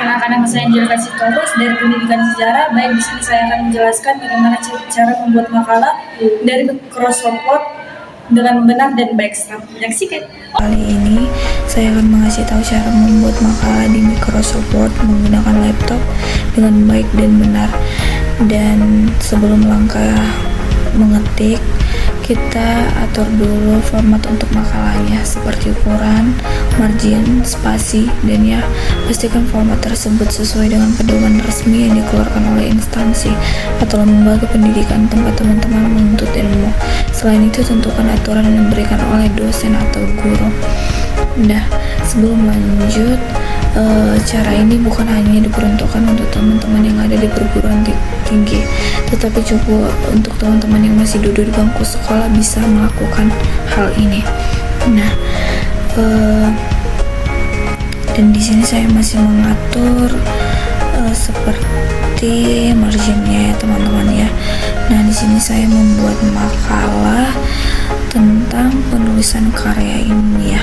yang akan saya jelaskan terus dari pendidikan sejarah. Baik, di sini saya akan menjelaskan bagaimana cara membuat makalah dari Microsoft Word dengan benar dan baik. Selamat menyaksikan. Kali ini saya akan mengasih tahu cara membuat makalah di Microsoft Word menggunakan laptop dengan baik dan benar. Dan sebelum langkah mengetik, kita atur dulu format untuk makalahnya seperti ukuran, margin, spasi, dan ya pastikan format tersebut sesuai dengan pedoman resmi yang dikeluarkan oleh instansi atau lembaga pendidikan tempat teman-teman menuntut ilmu. Selain itu, tentukan aturan yang diberikan oleh dosen atau guru. Nah, sebelum lanjut, cara ini bukan hanya diperuntukkan untuk teman-teman yang ada di perguruan tinggi, tetapi juga untuk teman-teman yang masih duduk di bangku sekolah bisa melakukan hal ini. Nah, dan di sini saya masih mengatur seperti marginnya ya teman-teman ya. Nah, di sini saya membuat makalah tentang penulisan karya ilmiah.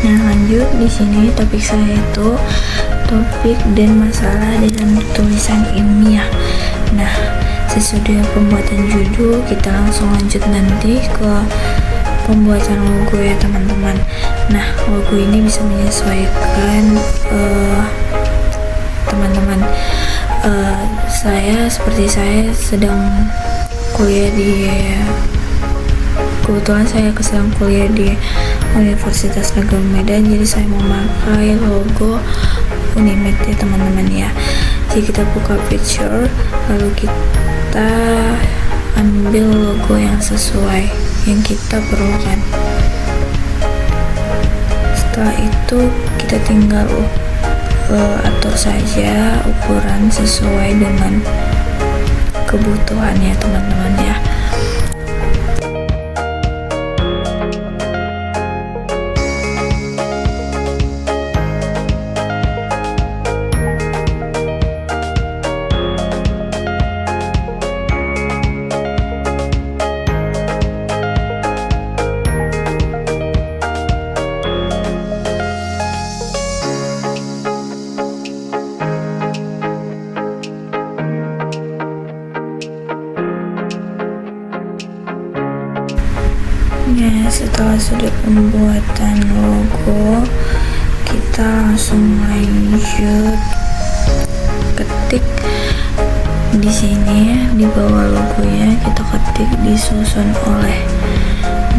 Nah, lanjut di sini topik saya itu topik dan masalah dalam tulisan ilmiah. Nah, sesudah pembuatan judul, kita langsung lanjut nanti ke pembuatan logo ya teman-teman. Nah, logo ini bisa menyesuaikan teman-teman. Saya sedang kuliah di kebetulan saya sedang kuliah di Universitas Negeri Medan, jadi saya memakai logo Unimed ya teman-teman ya. Jadi kita buka picture, lalu kita ambil logo yang sesuai yang kita perlukan. Setelah itu kita tinggal atur saja ukuran sesuai dengan kebutuhan ya teman-teman ya. Ya, setelah sudah pembuatan logo, kita langsung lanjut ketik. Di sini di bawah logonya kita ketik disusun oleh.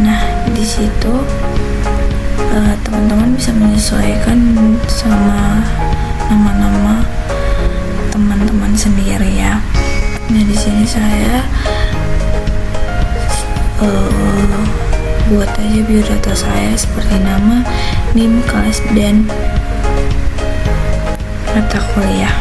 Nah, di situ teman-teman bisa menyesuaikan sama nama-nama teman-teman sendiri ya. Nah, di sini saya buat aja biodata saya seperti nama, NIM, kelas, dan mata kuliah.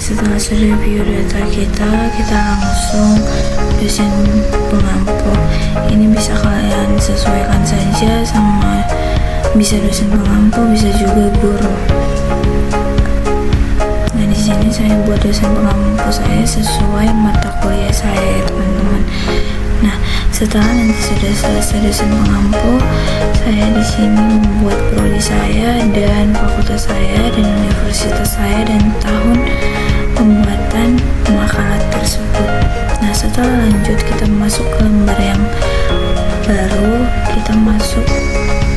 setelah sudah review data kita langsung dosen pengampu. Ini bisa kalian sesuaikan saja sama bisa dosen pengampu, bisa juga guru. Nah, di sini saya buat dosen pengampu saya sesuai mata kuliah saya ya teman-teman. Nah, setelah nanti sudah selesai dosen pengampu, saya di sini membuat prodi saya dan fakultas saya dan universitas saya dan tahun pembuatan makalah tersebut. Nah, setelah lanjut kita masuk ke lembar yang baru, kita masuk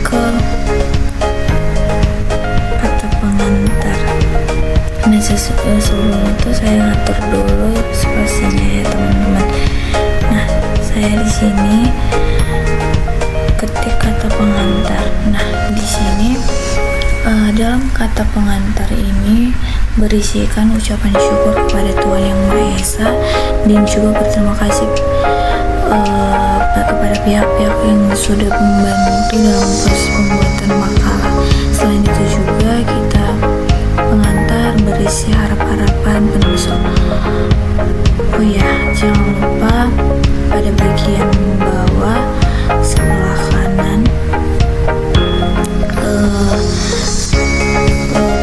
ke kata pengantar. Nah, sebelum itu saya ngatur dulu spasinya ya teman-teman. Nah, saya di sini ketik kata pengantar. Nah, di sini dalam kata pengantar ini berisikan ucapan syukur kepada Tuhan Yang Maha Esa dan juga berterima kasih kepada pihak-pihak yang sudah membantu dalam proses pembuatan makalah. Selain itu juga kita pengantar berisi harap-harapan penulis. Oh ya, jangan lupa pada bagian bawah sebelah kanan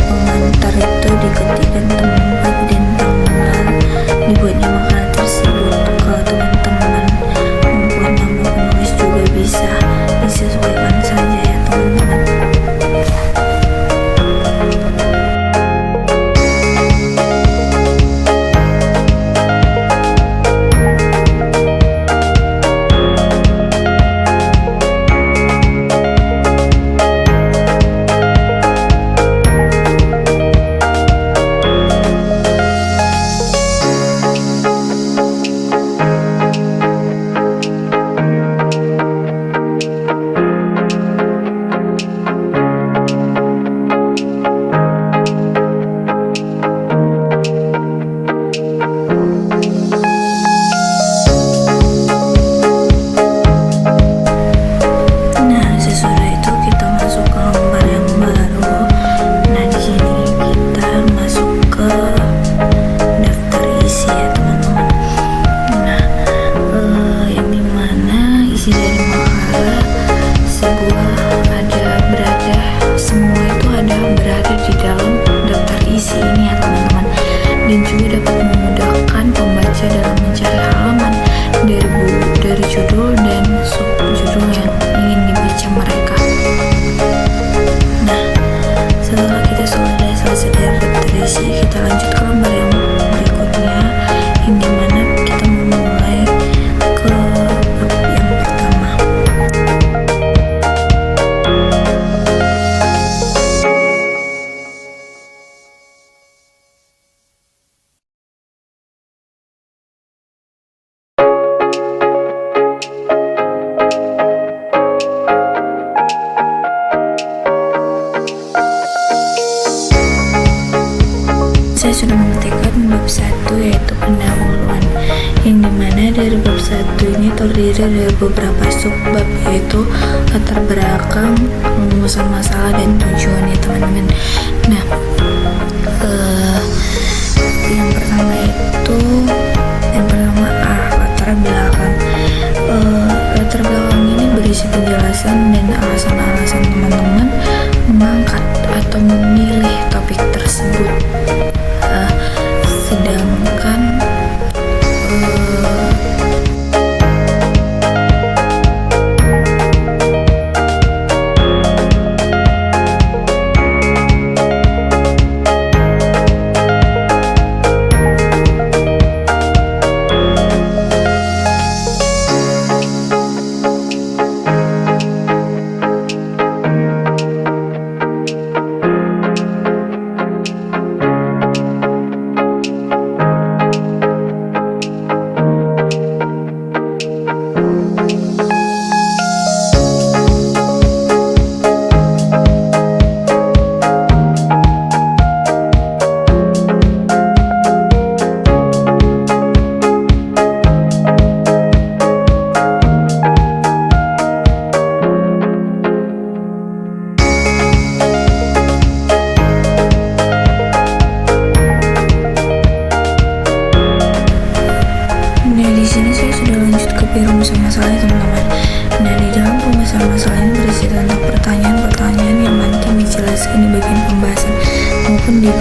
pengantar itu diketikkan tempat dan tanggal dibuatnya makalah tersebut. Kalau teman-teman membuat nama penulis juga bisa disesuaikan saja ya teman-teman. Dan juga dapat memudahkan pembaca dalam mencari halaman dari judul dan subjudul yang ingin dibaca mereka. Nah, setelah kita sudah selesai dari daftar isi, kita lanjut ke lembar yang berikutnya, yang dimana kita memulai ke bab yang pertama. Saya sudah mengetikkan bab 1 yaitu pendahuluan, yang dimana dari bab 1 ini terdiri dari beberapa subbab yaitu latar belakang, rumusan masalah dan tujuan ya teman-teman. Nah, yang pertama latar belakang. Latar belakang ini berisi penjelasan dan alasan-alasan teman-teman mengangkat atau memilih topik tersebut. Sedangkan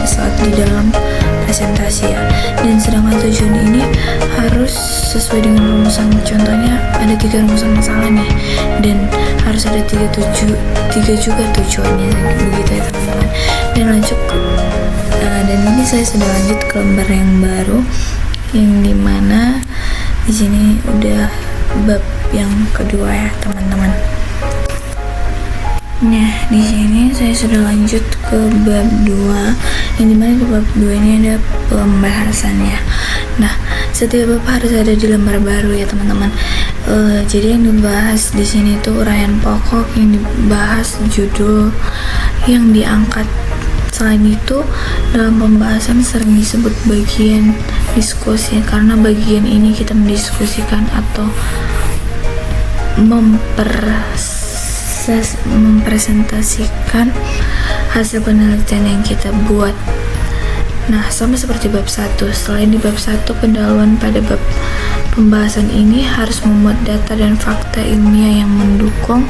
saat di dalam presentasi ya. Dan sedangkan tujuan ini harus sesuai dengan rumusan. Contohnya ada 3 rumusan masalah nih, dan harus ada tiga juga tujuannya, begitu ya teman-teman. Dan dan ini saya sudah lanjut ke lembar yang baru, yang dimana di sini udah bab yang kedua ya teman-teman. Nah, di sini saya sudah lanjut ke bab 2, yang dimana di bab 2 ini ada pembahasannya. Nah, setiap bab harus ada di lembar baru ya teman-teman. Jadi yang dibahas di sini tuh uraian pokok, yang dibahas judul yang diangkat. Selain itu, dalam pembahasan sering disebut bagian diskusi, karena bagian ini kita mendiskusikan atau mempresentasikan hasil penelitian yang kita buat. Nah, sama seperti bab 1, selain di bab 1, pendahuluan pada bab pembahasan ini harus membuat data dan fakta ilmiah yang mendukung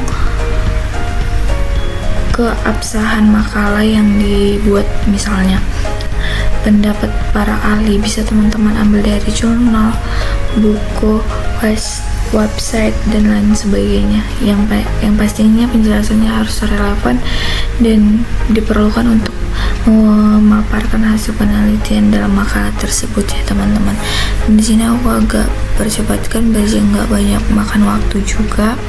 keabsahan makalah yang dibuat. Misalnya pendapat para ahli bisa teman-teman ambil dari jurnal, buku, website, dan lain sebagainya. Yang pastinya penjelasannya harus relevan dan diperlukan untuk memaparkan hasil penelitian dalam makalah tersebut ya teman-teman. Dan di sini aku agak percepatkan biar nggak banyak makan waktu juga.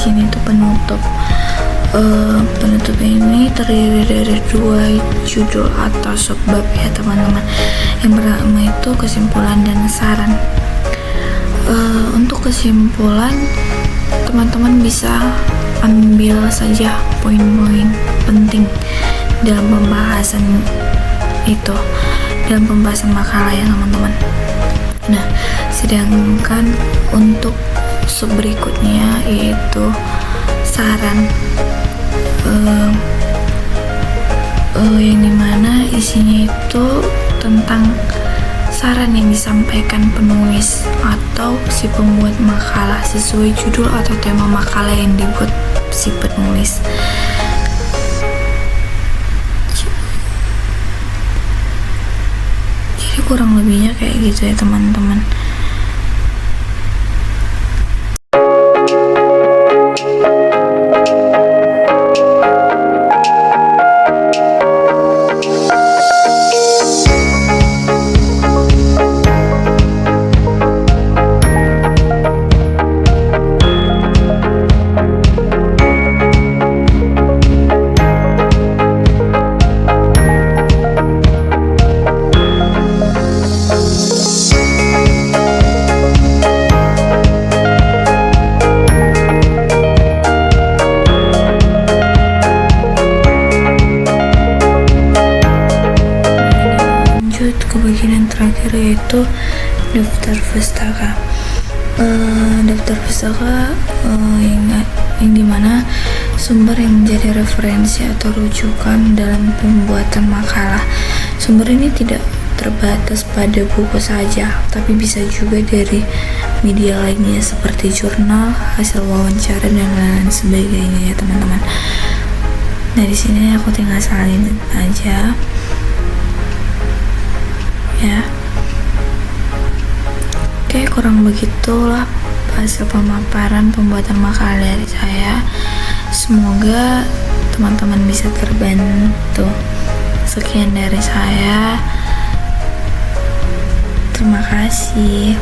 sini tuh penutup. Penutup ini terdiri dari 2 judul atau subbab ya teman-teman. Yang pertama itu kesimpulan dan saran. Untuk kesimpulan, teman-teman bisa ambil saja poin-poin penting dalam pembahasan itu, dalam pembahasan makalah ya teman-teman. Nah, sedangkan untuk sub berikutnya yaitu saran, yang dimana isinya itu tentang saran yang disampaikan penulis atau si pembuat makalah sesuai judul atau tema makalah yang dibuat si penulis. Jadi kurang lebihnya kayak gitu ya teman-teman. Ke bagian yang terakhir yaitu daftar pustaka. Daftar pustaka yang dimana sumber yang menjadi referensi atau rujukan dalam pembuatan makalah. Sumber ini tidak terbatas pada buku saja, tapi bisa juga dari media lainnya seperti jurnal, hasil wawancara dan lain sebagainya ya teman-teman. Nah di sini aku tinggal salin aja ya. Oke, kurang begitulah hasil pemaparan pembuatan makalah dari saya. Semoga teman-teman bisa terbantu. Sekian dari saya. Terima kasih.